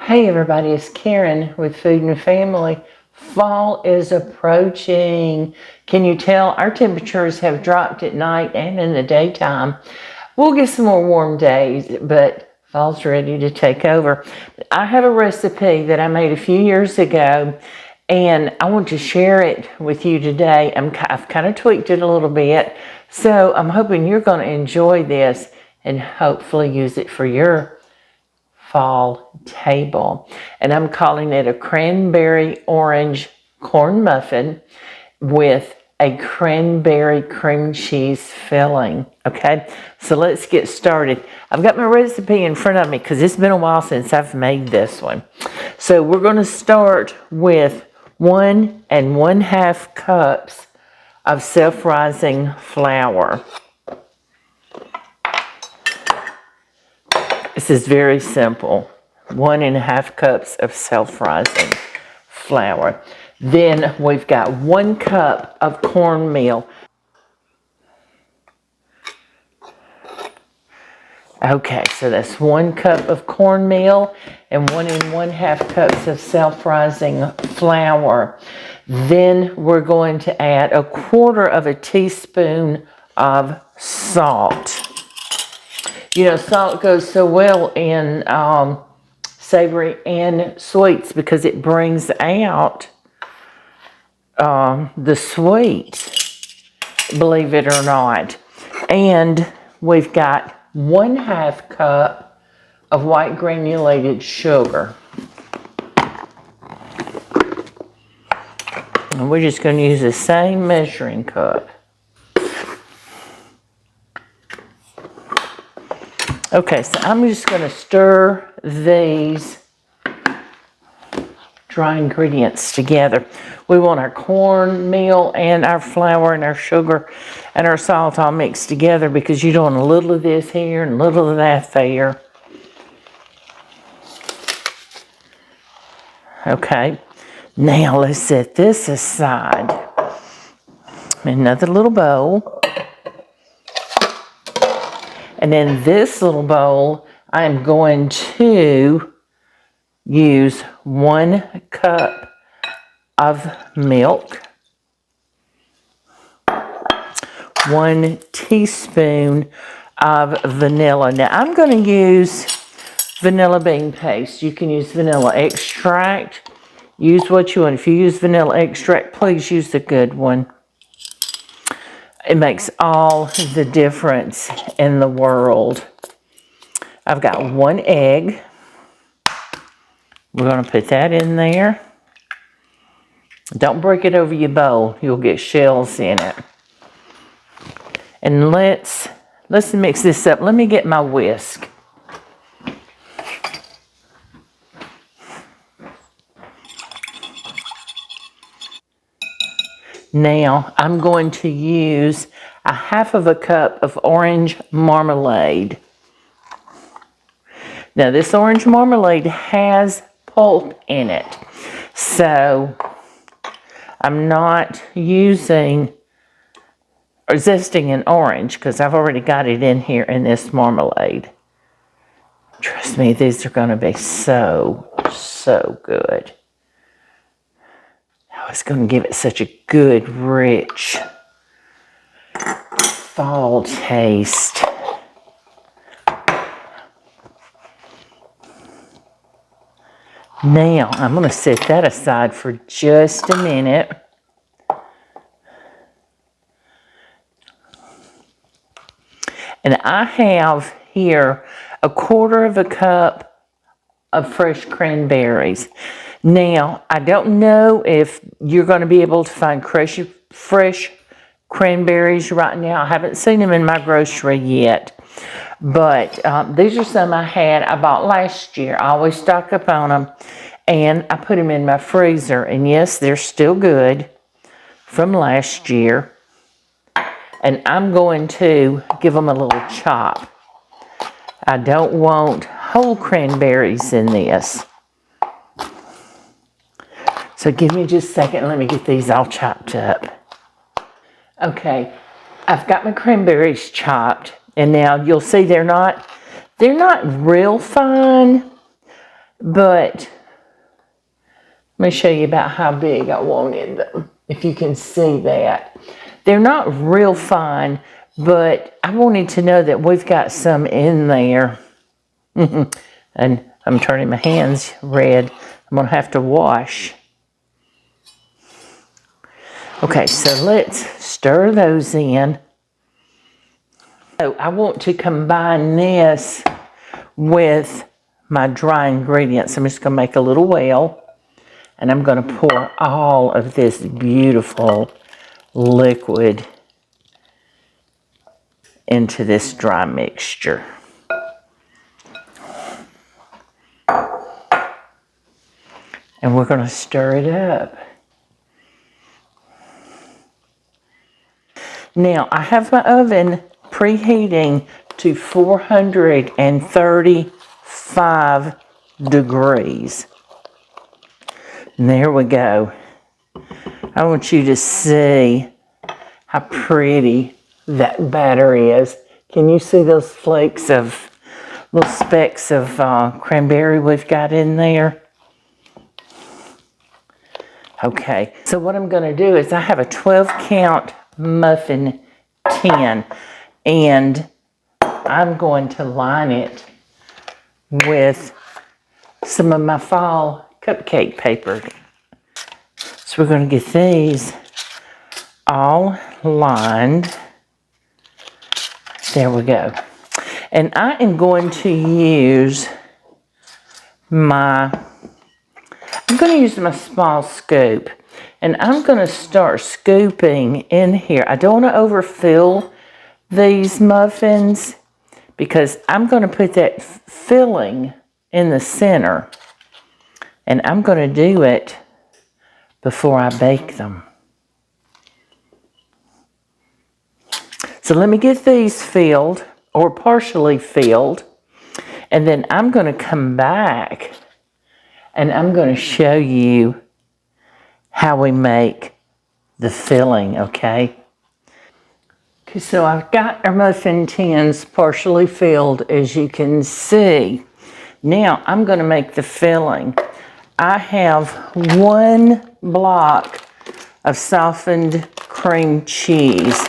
Hey everybody, it's Karen with Food and Family. Fall is approaching. Can you tell? Our temperatures have dropped at night and in the daytime. We'll get some more warm days, but fall's ready to take over. I have a recipe that I made a few years ago, and I want to share it with you today. I've kind of tweaked it a little bit, so I'm hoping you're going to enjoy this and hopefully use it for your fall table. And I'm calling it a Cranberry Orange Corn Muffin with a cranberry cream cheese filling. Okay, so let's get started. I've got my recipe in front of me because it's been a while since I've made this one. So we're going to start with 1 1/2 cups of self-rising flour. This is very simple. 1 1/2 cups of self-rising flour. Then we've got 1 cup of cornmeal. Okay, so that's 1 cup of cornmeal and 1 1/2 cups of self-rising flour. Then we're going to add 1/4 teaspoon of salt. You know, salt goes so well in savory and sweets because it brings out the sweet, believe it or not. And we've got 1/2 cup of white granulated sugar. And we're just going to use the same measuring cup. Okay, so I'm just going to stir these dry ingredients together. We want our cornmeal and our flour and our sugar and our salt all mixed together because you're doing a little of this here and a little of that there. Okay, now let's set this aside. Another little bowl. And in this little bowl, I'm going to use 1 cup of milk, 1 teaspoon of vanilla. Now I'm going to use vanilla bean paste. You can use vanilla extract. Use what you want. If you use vanilla extract, please use the good one. It makes all the difference in the world. I've got 1 egg. We're going to put that in there. Don't break it over your bowl. You'll get shells in it. And let's mix this up. Let me get my whisk. Now, I'm going to use 1/2 cup of orange marmalade. Now, this orange marmalade has pulp in it, so I'm not using or zesting an orange because I've already got it in here in this marmalade. Trust me, these are going to be so good. It's going to give it such a good, rich fall taste. Now, I'm going to set that aside for just a minute. And I have here 1/4 cup of fresh cranberries. Now, I don't know if you're going to be able to find fresh cranberries right now. I haven't seen them in my grocery yet. But these are some I had. I bought last year. I always stock up on them. And I put them in my freezer. And yes, they're still good from last year. And I'm going to give them a little chop. I don't want whole cranberries in this. So give me just a second. Let me get these all chopped up. Okay, I've got my cranberries chopped. And now you'll see they're not real fine, but let me show you about how big I wanted them, if you can see that. They're not real fine, but I wanted to know that we've got some in there. And I'm turning my hands red. I'm gonna have to wash. Okay, so let's stir those in. So I want to combine this with my dry ingredients. I'm just gonna make a little well, and I'm gonna pour all of this beautiful liquid into this dry mixture. And we're gonna stir it up. Now, I have my oven preheating to 435 degrees. And there we go. I want you to see how pretty that batter is. Can you see those flakes of, little specks of cranberry we've got in there? Okay, so what I'm gonna do is I have a 12 count muffin tin, and I'm going to line it with some of my fall cupcake paper. So we're going to get these all lined. There we go. And I am going to use my small scoop, and I'm going to start scooping in here. I don't want to overfill these muffins because I'm going to put that filling in the center, and I'm going to do it before I bake them. So let me get these filled or partially filled, and then I'm going to come back and I'm going to show you how we make the filling, okay? Okay, so I've got our muffin tins partially filled, as you can see. Now I'm going to make the filling. I have 1 block of softened cream cheese.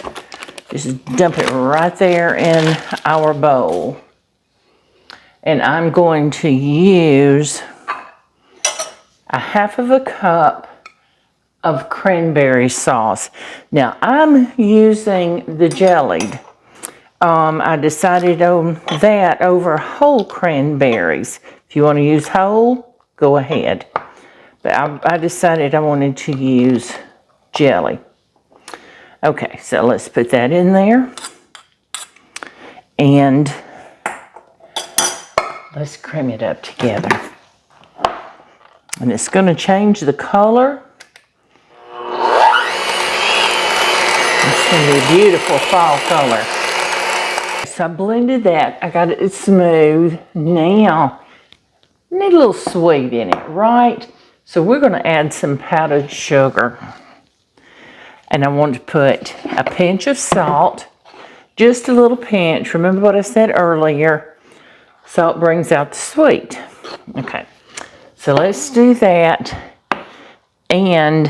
Just dump it right there in our bowl. And I'm going to use a 1/2 cup of cranberry sauce. Now I'm using the jellied. I decided on that over whole cranberries. If you want to use whole, go ahead. But I decided I wanted to use jelly. Okay, so let's put that in there. And let's cream it up together. And it's going to change the color. It's going to be a beautiful fall color. So I blended that. I got it smooth. Now, I need a little sweet in it, right? So we're going to add some powdered sugar. And I want to put a pinch of salt. Just a little pinch. Remember what I said earlier? Salt brings out the sweet. Okay. So let's do that. And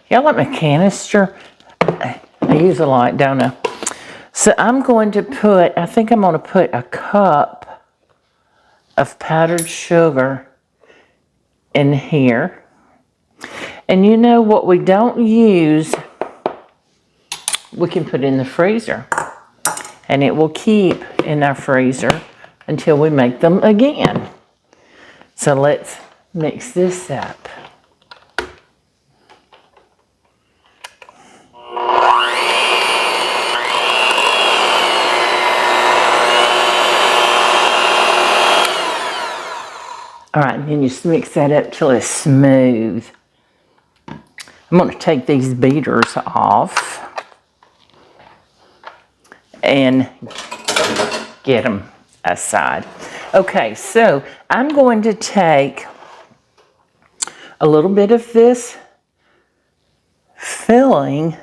y'all like my canister? I use a lot, don't I? So I'm going to put, I think I'm going to put a cup of powdered sugar in here. And you know what we don't use, we can put in the freezer. And it will keep in our freezer until we make them again. So let's mix this up. All right, and then you just mix that up till it's smooth. I'm going to take these beaters off and get them aside. Okay, so I'm going to take a little bit of this filling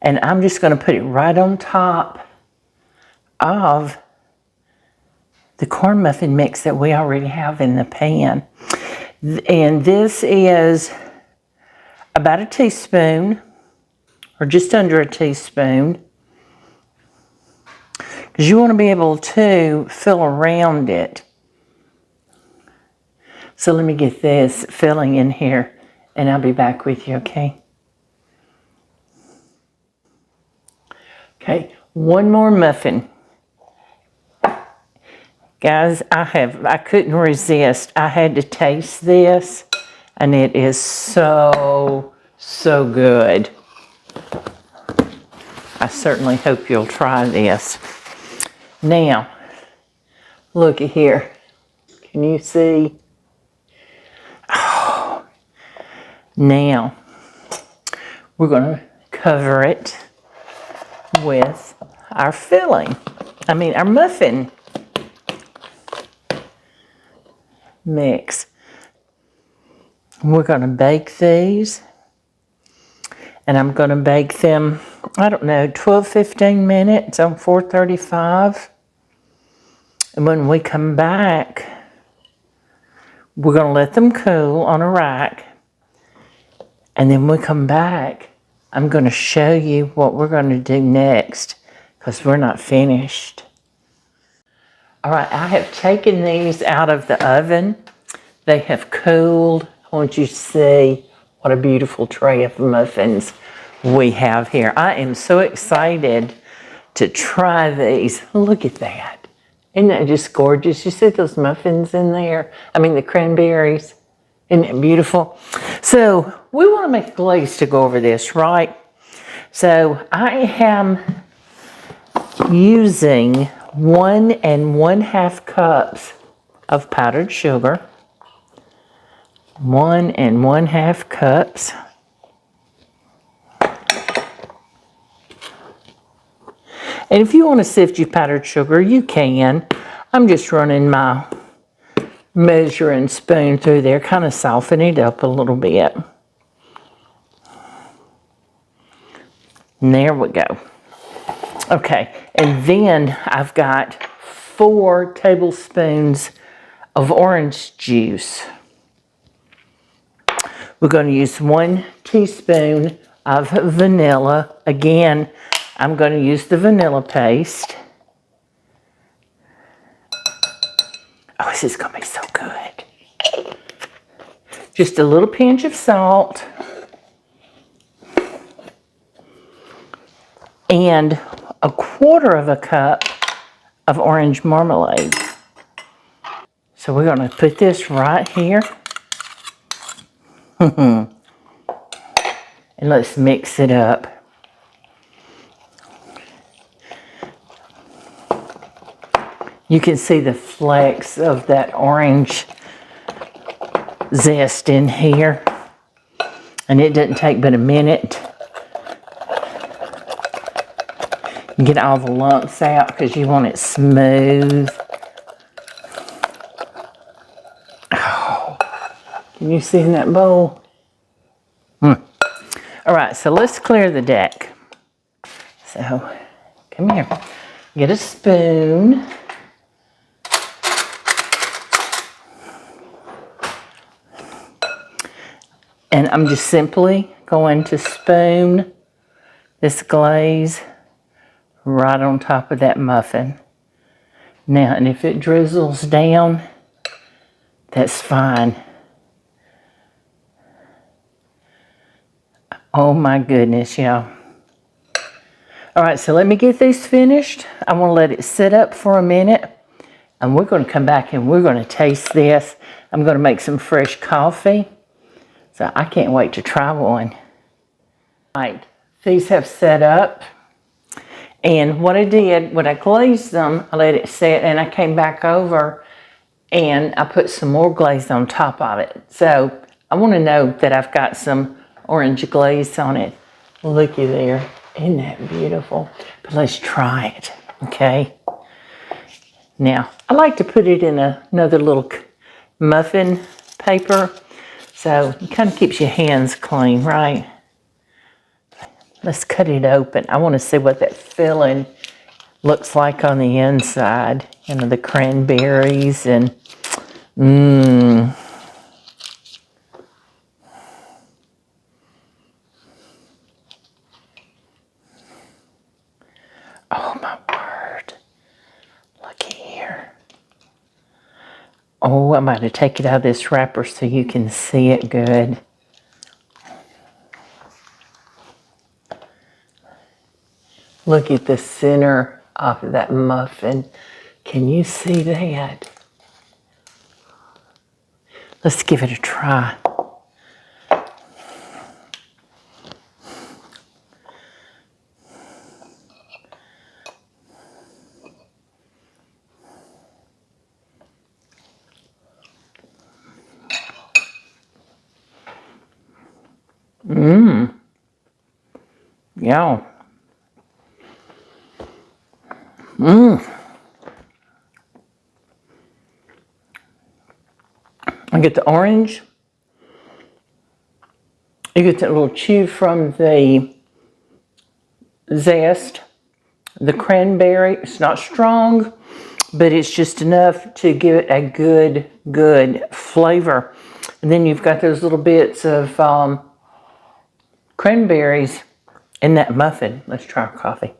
and I'm just going to put it right on top of the corn muffin mix that we already have in the pan. And this is about a teaspoon, or just under a teaspoon, because you want to be able to fill around it. So let me get this filling in here, and I'll be back with you, okay? Okay, one more muffin. Guys, I couldn't resist. I had to taste this, and it is so, so good. I certainly hope you'll try this. Now, look at here. Can you see? Oh. Now, we're going to cover it with our filling. Our muffin mix. We're going to bake these, and I'm going to bake them, I don't know, 12-15 minutes on 435. And when we come back, we're going to let them cool on a rack. And then when we come back, I'm going to show you what we're going to do next, because we're not finished. All right, I have taken these out of the oven. They have cooled. I want you to see what a beautiful tray of muffins we have here. I am so excited to try these. Look at that. Isn't that just gorgeous? You see those muffins in there? The cranberries. Isn't that beautiful? So we want to make a glaze to go over this, right? So I am using 1 1/2 cups of powdered sugar. 1 1/2 cups. And if you want to sift your powdered sugar, you can. I'm just running my measuring spoon through there, kind of soften it up a little bit. And there we go. Okay, and then I've got 4 tablespoons of orange juice. We're going to use 1 teaspoon of vanilla. Again, I'm going to use the vanilla paste. Oh, this is going to be so good. Just a little pinch of salt. And 1/4 cup of orange marmalade. So we're going to put this right here. And let's mix it up. You can see the flecks of that orange zest in here. And it doesn't take but a minute. Get all the lumps out because you want it smooth. Oh, can you see in that bowl? All right, so let's clear the deck. So, come here. Get a spoon. And I'm just simply going to spoon this glaze right on top of that muffin. Now, and if it drizzles down, that's fine. Oh my goodness, y'all. All right, so let me get these finished. I want to let it sit up for a minute, and we're going to come back and we're going to taste this. I'm going to make some fresh coffee, so I can't wait to try one. All right, these have set up. And what I did, when I glazed them, I let it set, and I came back over and I put some more glaze on top of it. So I want to know that I've got some orange glaze on it. Looky there. Isn't that beautiful? But let's try it, okay? Now, I like to put it in another little muffin paper, so it kind of keeps your hands clean, right? Let's cut it open. I want to see what that filling looks like on the inside. the cranberries and mmm. Oh my word. Looky here. Oh, I'm about to take it out of this wrapper so you can see it good. Look at the center of that muffin. Can you see that? Let's give it a try. Mmm. Yeah. Mmm. I get the orange. You get that little chew from the zest. The cranberry, it's not strong, but it's just enough to give it a good flavor. And then you've got those little bits of cranberries in that muffin. Let's try our coffee.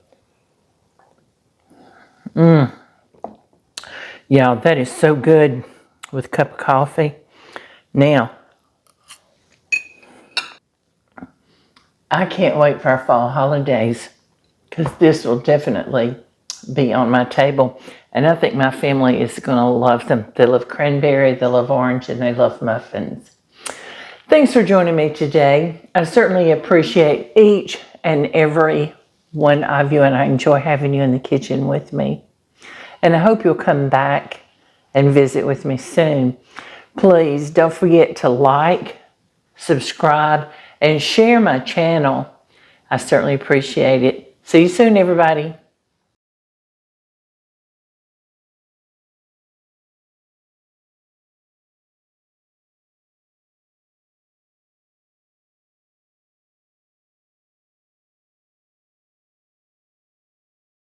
Mmm. Yeah, that is so good with a cup of coffee. Now, I can't wait for our fall holidays because this will definitely be on my table. And I think my family is going to love them. They love cranberry, they love orange, and they love muffins. Thanks for joining me today. I certainly appreciate each and every one of you, and I enjoy having you in the kitchen with me. And I hope you'll come back and visit with me soon. Please don't forget to like, subscribe, and share my channel. I certainly appreciate it. See you soon, everybody.